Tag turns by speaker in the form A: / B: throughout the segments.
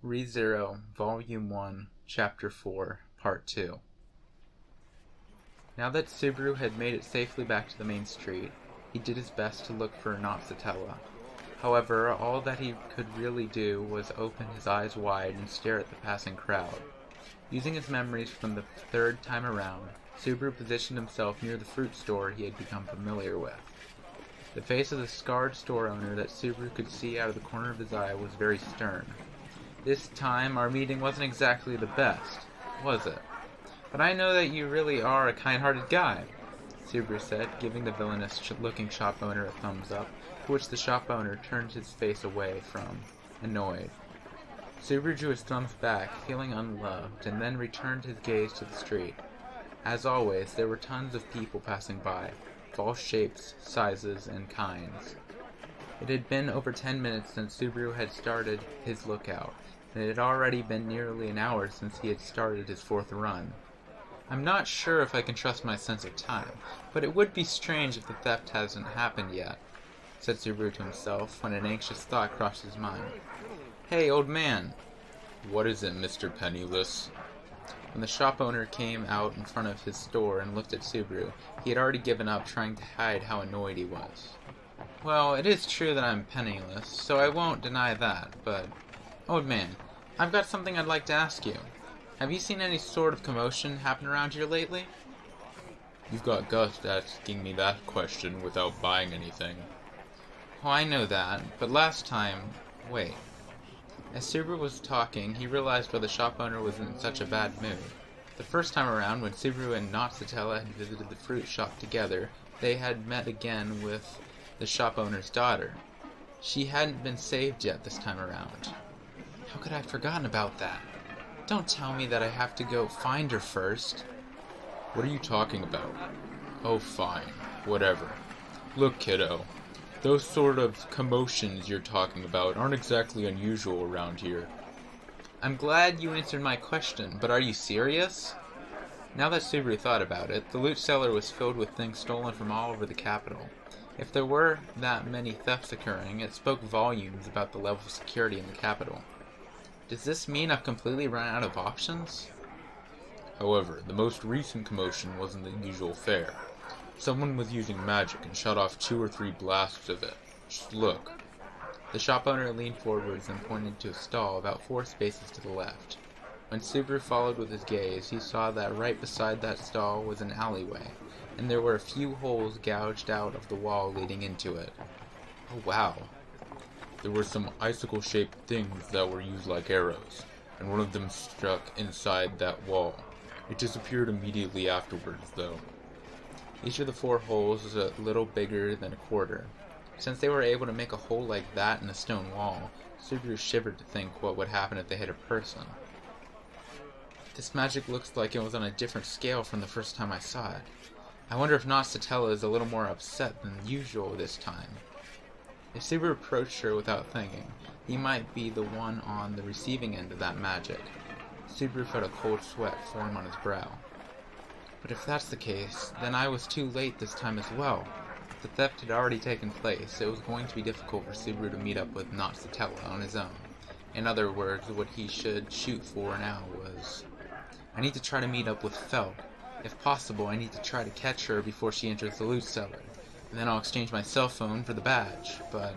A: ReZero, Volume 1, Chapter 4, Part 2. Now that Subaru had made it safely back to the main street, he did his best to look for Natsatella. However, all that he could really do was open his eyes wide and stare at the passing crowd. Using his memories from the third time around, Subaru positioned himself near the fruit store he had become familiar with. The face of the scarred store owner that Subaru could see out of the corner of his eye was very stern. This time, our meeting wasn't exactly the best, was it? But I know that you really are a kind-hearted guy, Subaru said, giving the villainous-looking shop owner a thumbs up, to which the shop owner turned his face away from, annoyed. Subaru drew his thumbs back, feeling unloved, and then returned his gaze to the street. As always, there were tons of people passing by, of all shapes, sizes, and kinds. It had been over 10 minutes since Subaru had started his lookout, and it had already been nearly an hour since he had started his fourth run. I'm not sure if I can trust my sense of time, but it would be strange if the theft hasn't happened yet, said Subaru to himself when an anxious thought crossed his mind. Hey, old man!
B: What is it, Mr. Penniless?
A: When the shop owner came out in front of his store and looked at Subaru, he had already given up trying to hide how annoyed he was. Well, it is true that I'm penniless, so I won't deny that, but... Old man, I've got something I'd like to ask you. Have you seen any sort of commotion happen around here lately?
B: You've got guts asking me that question without buying anything.
A: Oh, I know that, but last time... Wait. As Subaru was talking, he realized why the shop owner was in such a bad mood. The first time around, when Subaru and Natsatella had visited the fruit shop together, they had met again with the shop owner's daughter. She hadn't been saved yet this time around. How could I have forgotten about that? Don't tell me that I have to go find her first.
B: What are you talking about? Oh, fine. Whatever. Look, kiddo. Those sort of commotions you're talking about aren't exactly unusual around here.
A: I'm glad you answered my question, but are you serious? Now that Subaru thought about it, the loot cellar was filled with things stolen from all over the capital. If there were that many thefts occurring, it spoke volumes about the level of security in the capital. Does this mean I've completely run out of options?
B: However, the most recent commotion wasn't the usual fare. Someone was using magic and shot off 2 or 3 blasts of it. Just look.
A: The shop owner leaned forwards and pointed to a stall about 4 spaces to the left. When Subaru followed with his gaze, he saw that right beside that stall was an alleyway, and there were a few holes gouged out of the wall leading into it. Oh, wow.
B: There were some icicle-shaped things that were used like arrows, and one of them struck inside that wall. It disappeared immediately afterwards, though.
A: Each of the 4 holes was a little bigger than a quarter. Since they were able to make a hole like that in a stone wall, Subaru shivered to think what would happen if they hit a person. This magic looks like it was on a different scale from the first time I saw it. I wonder if Natsatella is a little more upset than usual this time. If Subaru approached her without thinking, he might be the one on the receiving end of that magic. Subaru felt a cold sweat form on his brow. But if that's the case, then I was too late this time as well. The theft had already taken place. It was going to be difficult for Subaru to meet up with Natsatella on his own. In other words, what he should shoot for now was... I need to try to meet up with Felt. If possible, I need to try to catch her before she enters the loot cellar. And then I'll exchange my cell phone for the badge, but...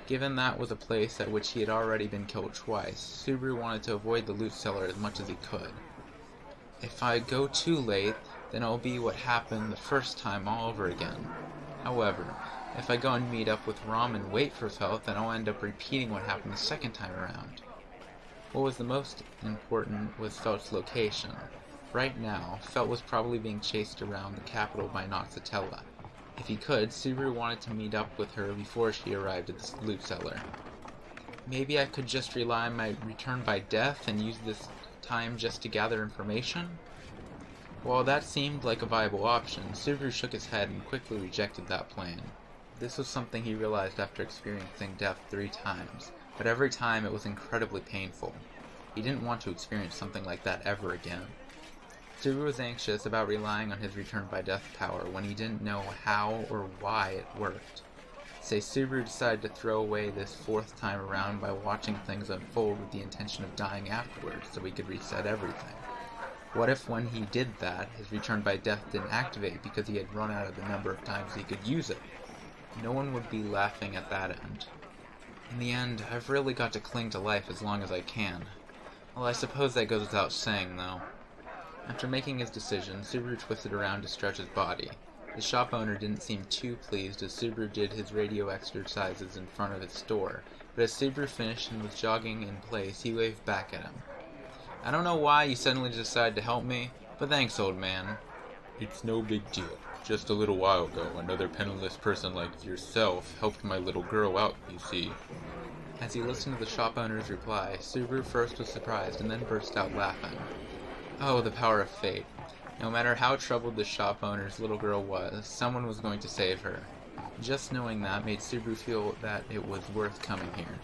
A: Given that was a place at which he had already been killed twice, Subaru wanted to avoid the loot cellar as much as he could. If I go too late, then it'll be what happened the first time all over again. However, if I go and meet up with Rom and wait for Felt, then I'll end up repeating what happened the second time around. What was the most important was Felt's location. Right now, Felt was probably being chased around the capital by Natsatella. If he could, Subaru wanted to meet up with her before she arrived at the loot cellar. Maybe I could just rely on my return by death and use this time just to gather information? While that seemed like a viable option, Subaru shook his head and quickly rejected that plan. This was something he realized after experiencing death 3 times, but every time it was incredibly painful. He didn't want to experience something like that ever again. Subaru was anxious about relying on his return by death power when he didn't know how or why it worked. say Subaru decided to throw away this fourth time around by watching things unfold with the intention of dying afterwards so he could reset everything. What if when he did that, his return by death didn't activate because he had run out of the number of times he could use it? No one would be laughing at that end. In the end, I've really got to cling to life as long as I can. Well, I suppose that goes without saying, though. After making his decision, Subaru twisted around to stretch his body. The shop owner didn't seem too pleased as Subaru did his radio exercises in front of his store, but as Subaru finished and was jogging in place, he waved back at him. I don't know why you suddenly decided to help me, but thanks, old man.
B: It's no big deal. Just a little while ago, another penniless person like yourself helped my little girl out, you see.
A: As he listened to the shop owner's reply, Subaru first was surprised and then burst out laughing. Oh, the power of fate. No matter how troubled the shop owner's little girl was, someone was going to save her. Just knowing that made Subaru feel that it was worth coming here.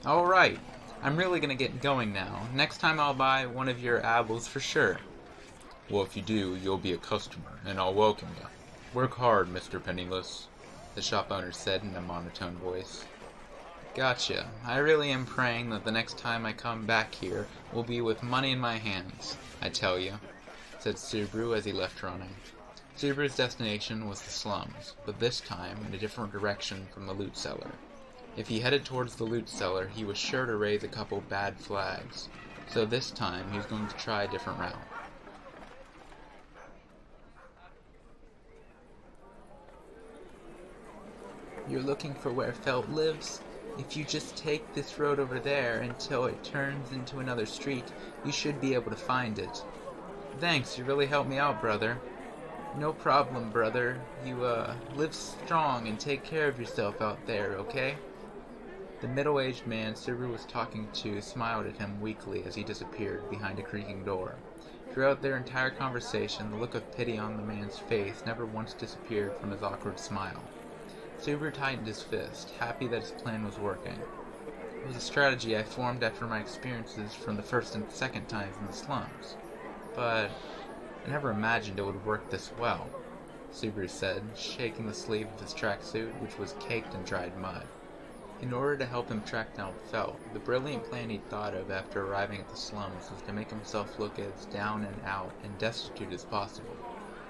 A: Alright, I'm really gonna get going now. Next time I'll buy one of your apples for sure.
B: Well, if you do, you'll be a customer, and I'll welcome you. Work hard, Mr. Penniless,
A: the shop owner said in a monotone voice. Gotcha. I really am praying that the next time I come back here will be with money in my hands, I tell you, said Subaru as he left running. Subaru's destination was the slums, but this time in a different direction from the loot cellar. If he headed towards the loot cellar, he was sure to raise a couple bad flags, so this time he was going to try a different route. You're looking for where Felt lives? If you just take this road over there until it turns into another street, you should be able to find it. Thanks, you really helped me out, brother. No problem, brother. You, live strong and take care of yourself out there, okay? The middle-aged man Subaru was talking to smiled at him weakly as he disappeared behind a creaking door. Throughout their entire conversation, the look of pity on the man's face never once disappeared from his awkward smile. Subaru tightened his fist, happy that his plan was working. It was a strategy I formed after my experiences from the first and second times in the slums. But I never imagined it would work this well, Subaru said, shaking the sleeve of his tracksuit, which was caked in dried mud. In order to help him track down Felt, the brilliant plan he'd thought of after arriving at the slums was to make himself look as down and out and destitute as possible.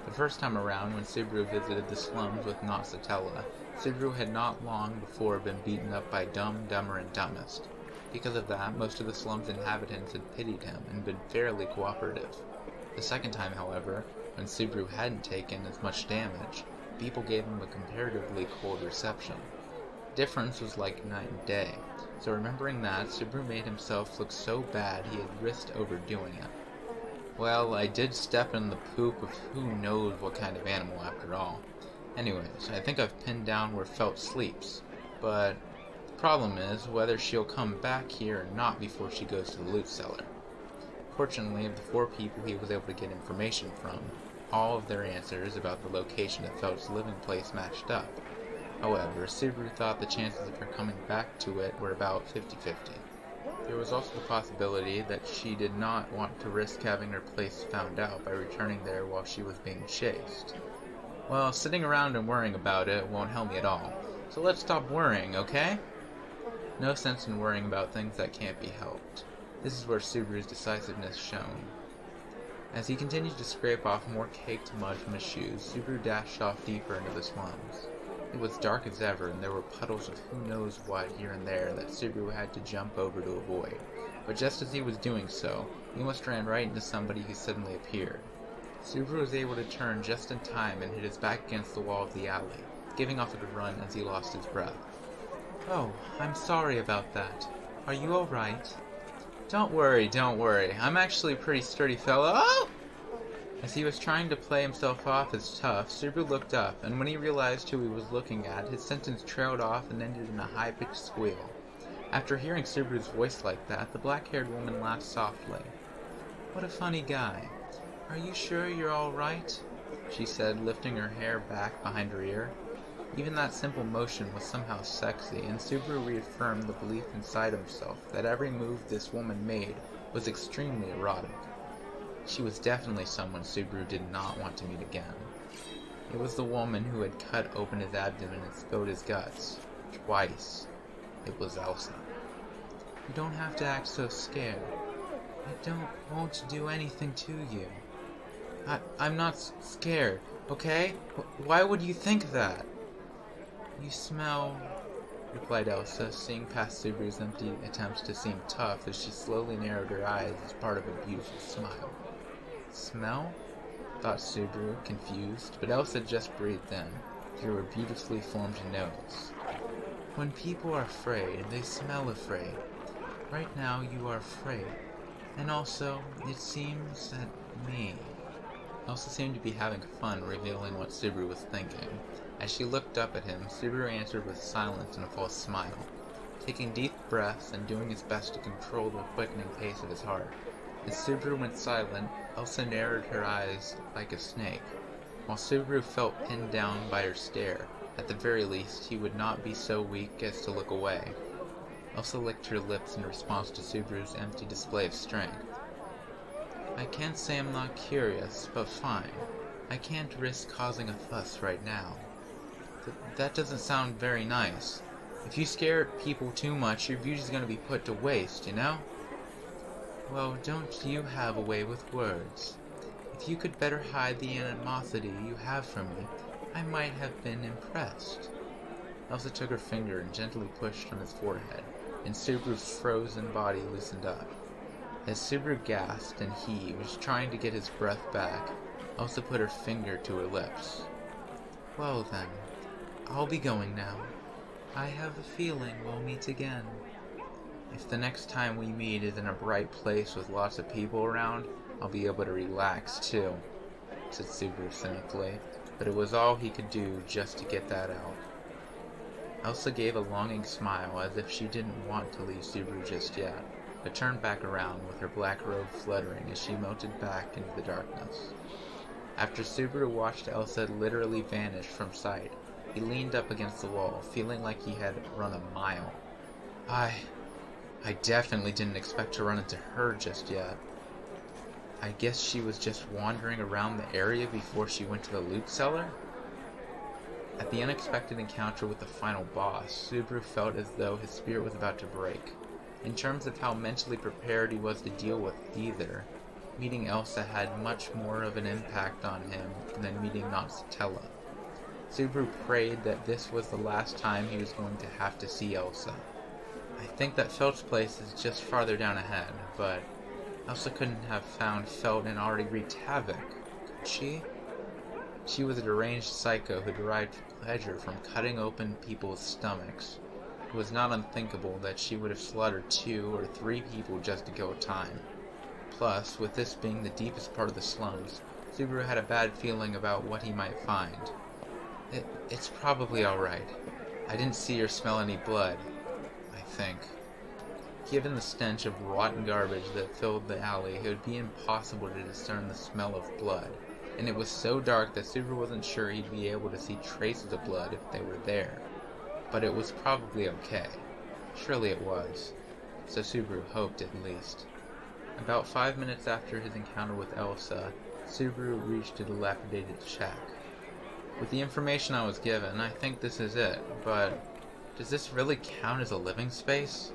A: The first time around, when Subaru visited the slums with Satella, Subaru had not long before been beaten up by Dumb, Dumber, and Dumbest. Because of that, most of the slum's inhabitants had pitied him and been fairly cooperative. The second time, however, when Subaru hadn't taken as much damage, people gave him a comparatively cold reception. The difference was like night and day, so remembering that, Subaru made himself look so bad he had risked overdoing it. Well, I did step in the poop of who knows what kind of animal after all. Anyways, I think I've pinned down where Felt sleeps, but the problem is whether she'll come back here or not before she goes to the loot cellar. Fortunately, of the 4 people he was able to get information from, all of their answers about the location of Felt's living place matched up. However, Subaru thought the chances of her coming back to it were about 50-50. There was also the possibility that she did not want to risk having her place found out by returning there while she was being chased. Well, sitting around and worrying about it won't help me at all, so let's stop worrying, okay? No sense in worrying about things that can't be helped. This is where Subaru's decisiveness shone. As he continued to scrape off more caked mud from his shoes, Subaru dashed off deeper into the slums. It was dark as ever, and there were puddles of who knows what here and there that Subaru had to jump over to avoid. But just as he was doing so, he almost ran right into somebody who suddenly appeared. Subaru was able to turn just in time and hit his back against the wall of the alley, giving off a grunt as he lost his breath. Oh, I'm sorry about that. Are you alright? Don't worry. I'm actually a pretty sturdy fellow. Oh! As he was trying to play himself off as tough, Subaru looked up, and when he realized who he was looking at, his sentence trailed off and ended in a high-pitched squeal. After hearing Subaru's voice like that, the black-haired woman laughed softly. What a funny guy. Are you sure you're alright? She said, lifting her hair back behind her ear. Even that simple motion was somehow sexy, and Subaru reaffirmed the belief inside himself that every move this woman made was extremely erotic. She was definitely someone Subaru did not want to meet again. It was the woman who had cut open his abdomen and spilled his guts. Twice. It was Elsa. You don't have to act so scared. Won't do anything to you. I'm not scared, okay? Why would you think that? You smell, replied Elsa, seeing past Subaru's empty attempts to seem tough as she slowly narrowed her eyes as part of a beautiful smile. Smell? Thought Subaru, confused, but Elsa just breathed in, through her beautifully formed nose. When people are afraid, they smell afraid. Right now you are afraid. And also, it seems that me. Elsa seemed to be having fun revealing what Subaru was thinking. As she looked up at him, Subaru answered with silence and a false smile, taking deep breaths and doing his best to control the quickening pace of his heart. As Subaru went silent, Elsa narrowed her eyes like a snake. While Subaru felt pinned down by her stare, at the very least he would not be so weak as to look away. Elsa licked her lips in response to Subaru's empty display of strength. I can't say I'm not curious, but fine. I can't risk causing a fuss right now. That doesn't sound very nice. If you scare people too much, your beauty's gonna be put to waste, you know? Well, don't you have a way with words? If you could better hide the animosity you have for me, I might have been impressed. Elsa took her finger and gently pushed on his forehead, and Subaru's frozen body loosened up. As Subaru gasped and heaved, trying to get his breath back, Elsa put her finger to her lips. Well then, I'll be going now. I have a feeling we'll meet again. If the next time we meet is in a bright place with lots of people around, I'll be able to relax too, said Subaru cynically, but it was all he could do just to get that out. Elsa gave a longing smile as if she didn't want to leave Subaru just yet, but turned back around with her black robe fluttering as she melted back into the darkness. After Subaru watched Elsa literally vanish from sight, he leaned up against the wall, feeling like he had run a mile. I definitely didn't expect to run into her just yet. I guess she was just wandering around the area before she went to the loot cellar? At the unexpected encounter with the final boss, Subaru felt as though his spirit was about to break. In terms of how mentally prepared he was to deal with either, meeting Elsa had much more of an impact on him than meeting Noxtella. Subaru prayed that this was the last time he was going to have to see Elsa. I think that Felt's place is just farther down ahead, but Elsa couldn't have found Felt and already wreaked havoc, could she? She was a deranged psycho who derived pleasure from cutting open people's stomachs. It was not unthinkable that she would have slaughtered 2 or 3 people just to kill time. Plus, with this being the deepest part of the slums, Subaru had a bad feeling about what he might find. It's probably alright. I didn't see or smell any blood, I think. Given the stench of rotten garbage that filled the alley, it would be impossible to discern the smell of blood, and it was so dark that Subaru wasn't sure he'd be able to see traces of blood if they were there. But it was probably okay. Surely it was. So Subaru hoped at least. About 5 minutes after his encounter with Elsa, Subaru reached a dilapidated shack. With the information I was given, I think this is it, but does this really count as a living space?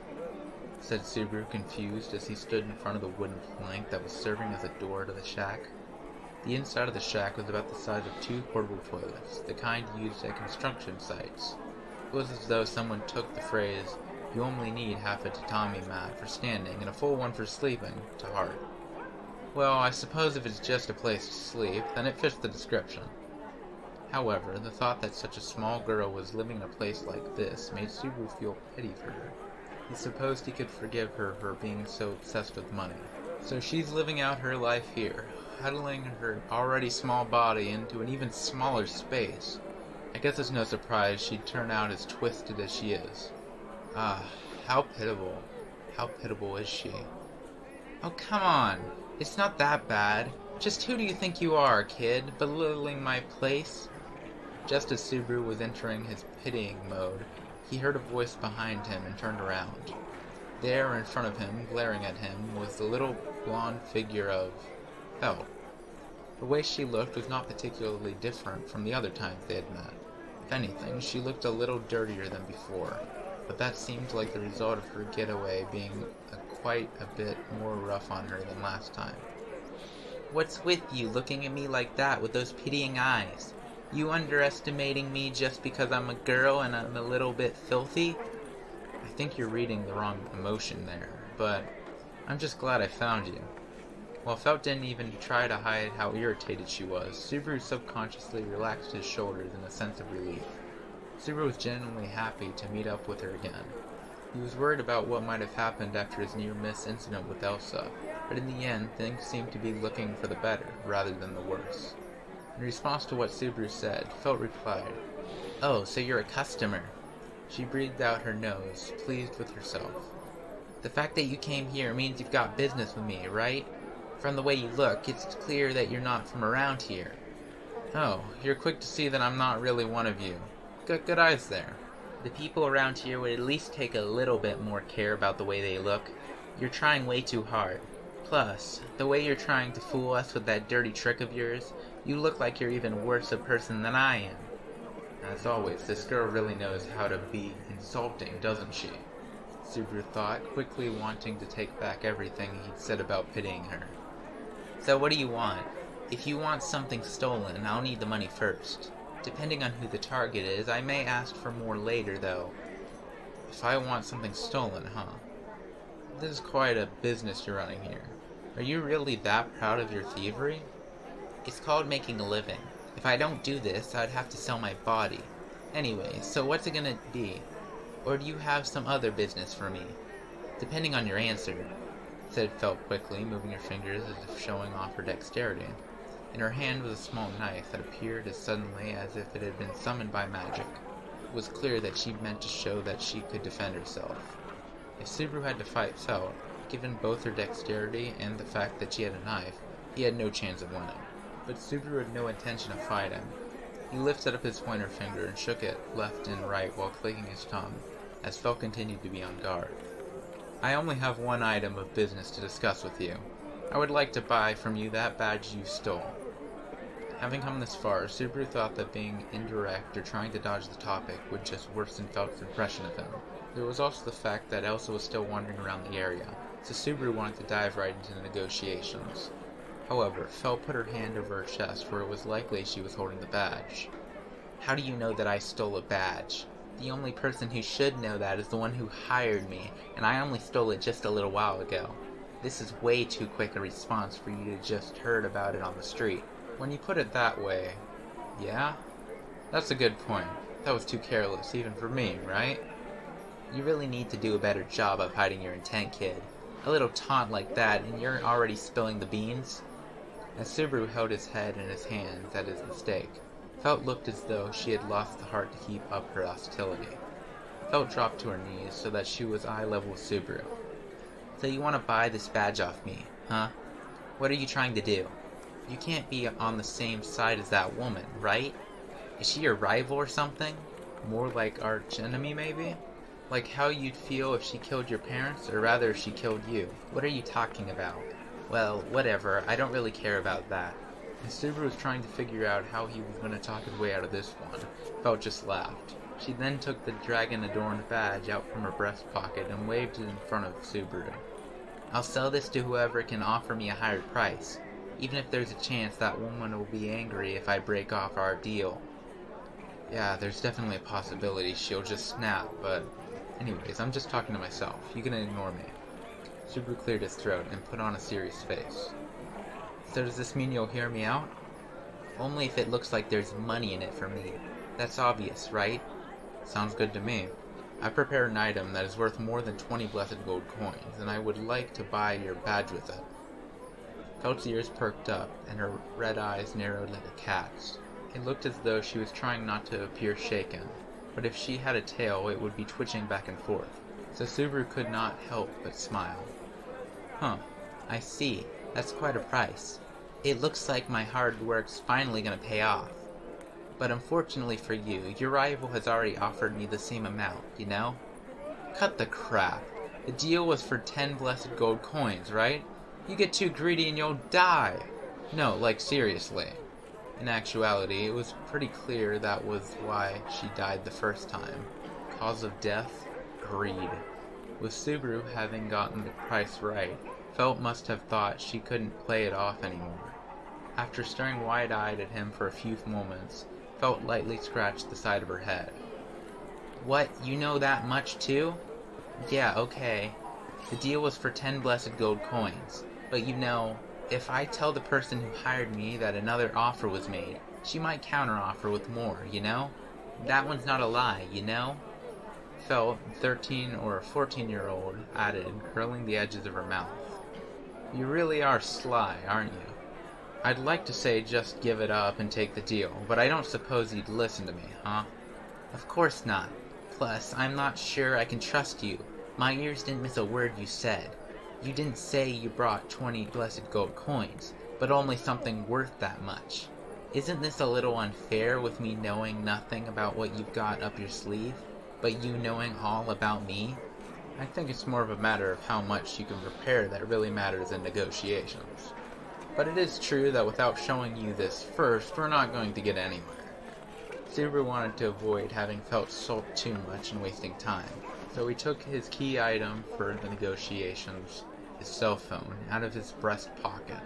A: Said Subaru, confused, as he stood in front of the wooden plank that was serving as a door to the shack. The inside of the shack was about the size of 2 portable toilets, the kind used at construction sites. It was as though someone took the phrase, "You only need half a tatami mat for standing and a full one for sleeping," to heart. Well, I suppose if it's just a place to sleep, then it fits the description. However, the thought that such a small girl was living in a place like this made Subaru feel pity for her. He supposed he could forgive her for being so obsessed with money. So she's living out her life here, huddling her already small body into an even smaller space. I guess it's no surprise she'd turn out as twisted as she is. Ah, how pitiable. How pitiable is she? Oh, come on. It's not that bad. Just who do you think you are, kid, belittling my place? Just as Subaru was entering his pitying mode, he heard a voice behind him and turned around. There, in front of him, glaring at him, was the little blonde figure of Felt. The way she looked was not particularly different from the other times they had met. If anything, she looked a little dirtier than before, but that seemed like the result of her getaway being quite a bit more rough on her than last time.
C: What's with you looking at me like that with those pitying eyes? You underestimating me just because I'm a girl and I'm a little bit filthy?
A: I think you're reading the wrong emotion there, but I'm just glad I found you. While Felt didn't even try to hide how irritated she was, Subaru subconsciously relaxed his shoulders in a sense of relief. Subaru was genuinely happy to meet up with her again. He was worried about what might have happened after his near-miss incident with Elsa, but in the end, things seemed to be looking for the better, rather than the worse. In response to what Subaru said, Felt replied,
C: "Oh, so you're a customer."
A: She breathed out her nose, pleased with herself.
C: "The fact that you came here means you've got business with me, right? From the way you look, it's clear that you're not from around here."
A: "Oh, you're quick to see that I'm not really one of you. Good eyes there."
C: "The people around here would at least take a little bit more care about the way they look. You're trying way too hard. Plus, the way you're trying to fool us with that dirty trick of yours, you look like you're even worse a person than I am."
A: As always, this girl really knows how to be insulting, doesn't she? Subaru thought, quickly wanting to take back everything he'd said about pitying her.
C: "So what do you want? If you want something stolen, I'll need the money first. Depending on who the target is, I may ask for more later, though."
A: "If I want something stolen, huh? This is quite a business you're running here. Are you really that proud of your thievery?"
C: "It's called making a living. If I don't do this, I'd have to sell my body. Anyway, so what's it gonna be? Or do you have some other business for me? Depending on your answer,"
A: said Felt quickly, moving her fingers as if showing off her dexterity. In her hand was a small knife that appeared as suddenly as if it had been summoned by magic. It was clear that she meant to show that she could defend herself. If Subaru had to fight Felt, given both her dexterity and the fact that she had a knife, he had no chance of winning. But Subaru had no intention of fighting. He lifted up his pointer finger and shook it left and right while clicking his tongue, as Felt continued to be on guard. "I only have one item of business to discuss with you. I would like to buy from you that badge you stole." Having come this far, Subaru thought that being indirect or trying to dodge the topic would just worsen Felt's impression of him. There was also the fact that Elsa was still wandering around the area, so Subaru wanted to dive right into the negotiations. However, Felt put her hand over her chest where it was likely she was holding the badge.
C: "How do you know that I stole a badge? The only person who should know that is the one who hired me, and I only stole it just a little while ago. This is way too quick a response for you to just heard about it on the street."
A: "When you put it that way, yeah? That's a good point. That was too careless, even for me, right?"
C: "You really need to do a better job of hiding your intent, kid. A little taunt like that, and you're already spilling the beans?"
A: As Subaru held his head in his hands at his mistake, Felt looked as though she had lost the heart to keep up her hostility. Felt dropped to her knees so that she was eye level with Subaru.
C: "So you want to buy this badge off me, huh? What are you trying to do? You can't be on the same side as that woman, right? Is she your rival or something?"
A: "More like arch enemy, maybe? Like how you'd feel if she killed your parents, or rather if she killed you."
C: "What are you talking about?" "Well, whatever. I don't really care about that."
A: As Subaru was trying to figure out how he was going to talk his way out of this one, Felt just laughed. She then took the dragon-adorned badge out from her breast pocket and waved it in front of Subaru.
C: "I'll sell this to whoever can offer me a higher price, even if there's a chance that woman will be angry if I break off our deal."
A: "Yeah, there's definitely a possibility she'll just snap, but anyways, I'm just talking to myself. You can ignore me." Subaru cleared his throat and put on a serious face. "So does this mean you'll hear me out?"
C: "Only if it looks like there's money in it for me. That's obvious, right?"
A: "Sounds good to me. I prepared an item that is worth more than 20 blessed gold coins, and I would like to buy your badge with it." Felt's ears perked up, and her red eyes narrowed like a cat's. It looked as though she was trying not to appear shaken, but if she had a tail, it would be twitching back and forth, so Subaru could not help but smile.
C: "Huh, I see. That's quite a price. It looks like my hard work's finally gonna pay off. But unfortunately for you, your rival has already offered me the same amount, you know?"
A: "Cut the crap. The deal was for 10 blessed gold coins, right? You get too greedy and you'll die." No, like seriously. In actuality, it was pretty clear that was why she died the first time. Cause of death? Greed. With Subaru having gotten the price right, Felt must have thought she couldn't play it off anymore. After staring wide-eyed at him for a few moments, Felt lightly scratched the side of her head.
C: What, you know that much too? Yeah, okay. The deal was for 10 blessed gold coins. But you know, if I tell the person who hired me that another offer was made, she might counteroffer with more, you know? That one's not a lie, you know?
A: Felt, 13 or 14-year-old, added, curling the edges of her mouth. You really are sly, aren't you? I'd like to say just give it up and take the deal, but I don't suppose you'd listen to me, huh?
C: Of course not. Plus, I'm not sure I can trust you. My ears didn't miss a word you said. You didn't say you brought 20 blessed gold coins, but only something worth that much. Isn't this a little unfair with me knowing nothing about what you've got up your sleeve, but you knowing all about me?
A: I think it's more of a matter of how much you can prepare that really matters in negotiations. But it is true that without showing you this first, we're not going to get anywhere. Subaru wanted to avoid having Felt sulk too much and wasting time, so he took his key item for the negotiations, his cell phone, out of his breast pocket.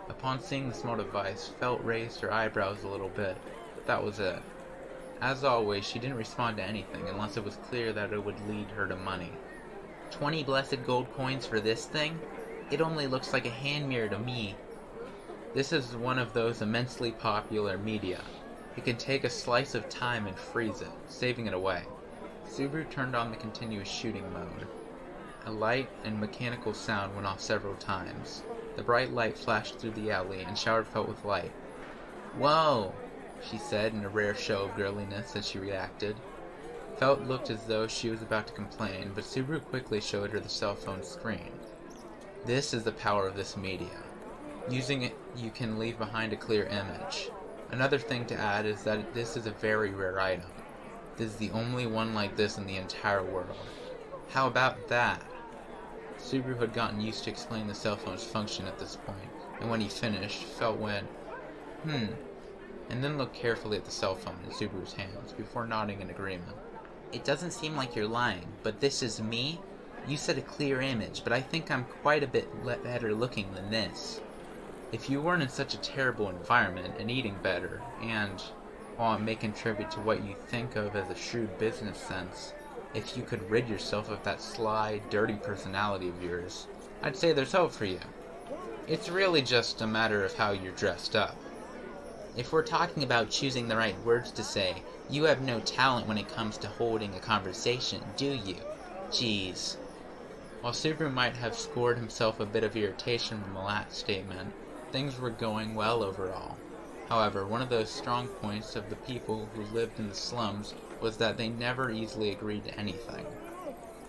A: Upon seeing the small device, Felt raised her eyebrows a little bit, but that was it. As always, she didn't respond to anything unless it was clear that it would lead her to money.
C: 20 blessed gold coins for this thing? It only looks like a hand mirror to me.
A: This is one of those immensely popular media. It can take a slice of time and freeze it, saving it away. Subaru turned on the continuous shooting mode. A light and mechanical sound went off several times. The bright light flashed through the alley and showered Felt with light.
C: Whoa,
A: she said in a rare show of girliness as she reacted. Felt looked as though she was about to complain, but Subaru quickly showed her the cell phone screen. This is the power of this media. Using it, you can leave behind a clear image. Another thing to add is that this is a very rare item. This is the only one like this in the entire world. How about that? Subaru had gotten used to explaining the cell phone's function at this point, and when he finished, Felt went, and then looked carefully at the cell phone in Subaru's hands before nodding in agreement.
C: It doesn't seem like you're lying, but this is me? You said a clear image, but I think I'm quite a bit better looking than this.
A: If you weren't in such a terrible environment and eating better, and, while it may contribute to what you think of as a shrewd business sense, if you could rid yourself of that sly, dirty personality of yours, I'd say there's hope for you. It's really just a matter of how you're dressed up.
C: If we're talking about choosing the right words to say, you have no talent when it comes to holding a conversation, do you? Jeez.
A: While Subaru might have scored himself a bit of irritation from the last statement, things were going well overall. However, one of those strong points of the people who lived in the slums was that they never easily agreed to anything.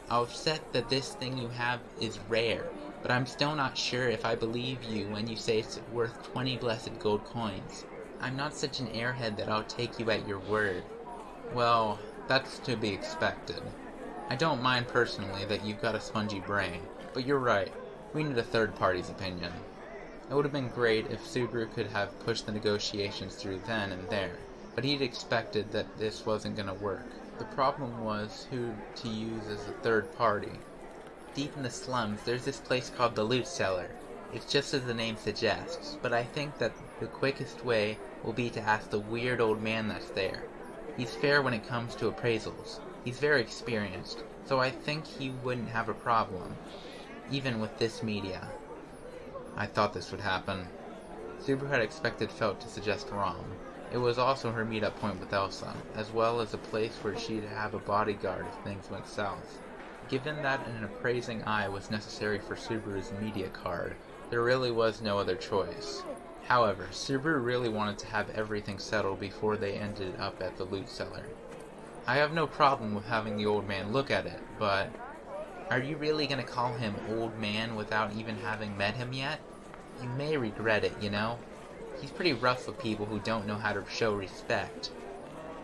C: I'll accept that this thing you have is rare, but I'm still not sure if I believe you when you say it's worth 20 blessed gold coins. I'm not such an airhead that I'll take you at your word.
A: Well, that's to be expected. I don't mind personally that you've got a spongy brain, but you're right, we need a third party's opinion. It would have been great if Subaru could have pushed the negotiations through then and there, but he'd expected that this wasn't going to work. The problem was who to use as a third party.
C: Deep in the slums, there's this place called the loot cellar. It's just as the name suggests, but I think that the quickest way will be to ask the weird old man that's there. He's fair when it comes to appraisals. He's very experienced, so I think he wouldn't have a problem, even with this media.
A: I thought this would happen. Subaru had expected Felt to suggest wrong. It was also her meet-up point with Elsa, as well as a place where she'd have a bodyguard if things went south. Given that an appraising eye was necessary for Subaru's media card, there really was no other choice. However, Subaru really wanted to have everything settled before they ended up at the loot cellar. I have no problem with having the old man look at it, but...
C: Are you really gonna call him old man without even having met him yet? You may regret it, you know? He's pretty rough with people who don't know how to show respect.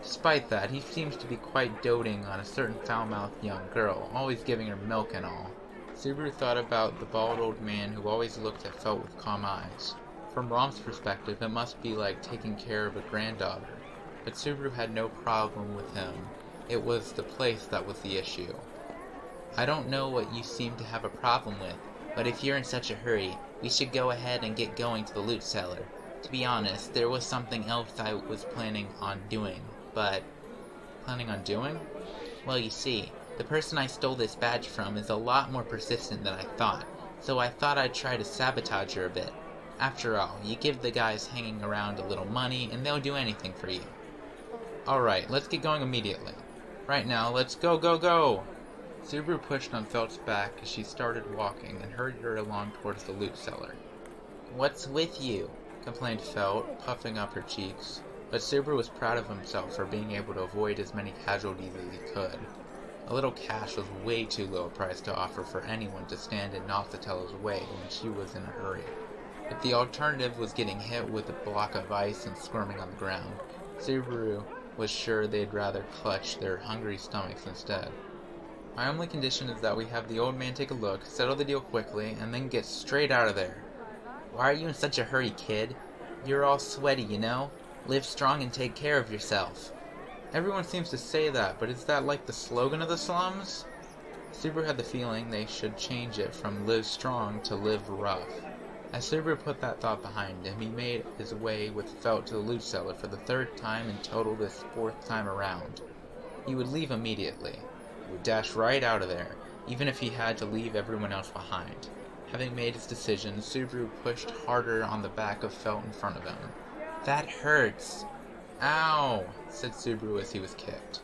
A: Despite that, he seems to be quite doting on a certain foul-mouthed young girl, always giving her milk and all. Subaru thought about the bald old man who always looked at Felt with calm eyes. From Rom's perspective, it must be like taking care of a granddaughter, but Subaru had no problem with him. It was the place that was the issue. I don't know what you seem to have a problem with, but if you're in such a hurry, we should go ahead and get going to the loot cellar. To be honest, there was something else I was planning on doing, but... Planning on doing? Well, you see, the person I stole this badge from is a lot more persistent than I thought, so I thought I'd try to sabotage her a bit. After all, you give the guys hanging around a little money, and they'll do anything for you. Alright, let's get going immediately. Right now, let's go, go, go! Subaru pushed on Felt's back as she started walking and hurried her along towards the loot cellar. What's with you? Complained Felt, puffing up her cheeks, but Subaru was proud of himself for being able to avoid as many casualties as he could. A little cash was way too low a price to offer for anyone to stand in Nosatella's way when she was in a hurry. If the alternative was getting hit with a block of ice and squirming on the ground, Subaru was sure they'd rather clutch their hungry stomachs instead. My only condition is that we have the old man take a look, settle the deal quickly, and then get straight out of there. Why are you in such a hurry, kid? You're all sweaty, you know? Live strong and take care of yourself. Everyone seems to say that, but is that like the slogan of the slums? Subaru had the feeling they should change it from live strong to live rough. As Subaru put that thought behind him, he made his way with Felt to the loot cellar for the third time in total this fourth time around. He would leave immediately. He would dash right out of there, even if he had to leave everyone else behind. Having made his decision, Subaru pushed harder on the back of Felt in front of him. That hurts! Ow! Said Subaru as he was kicked.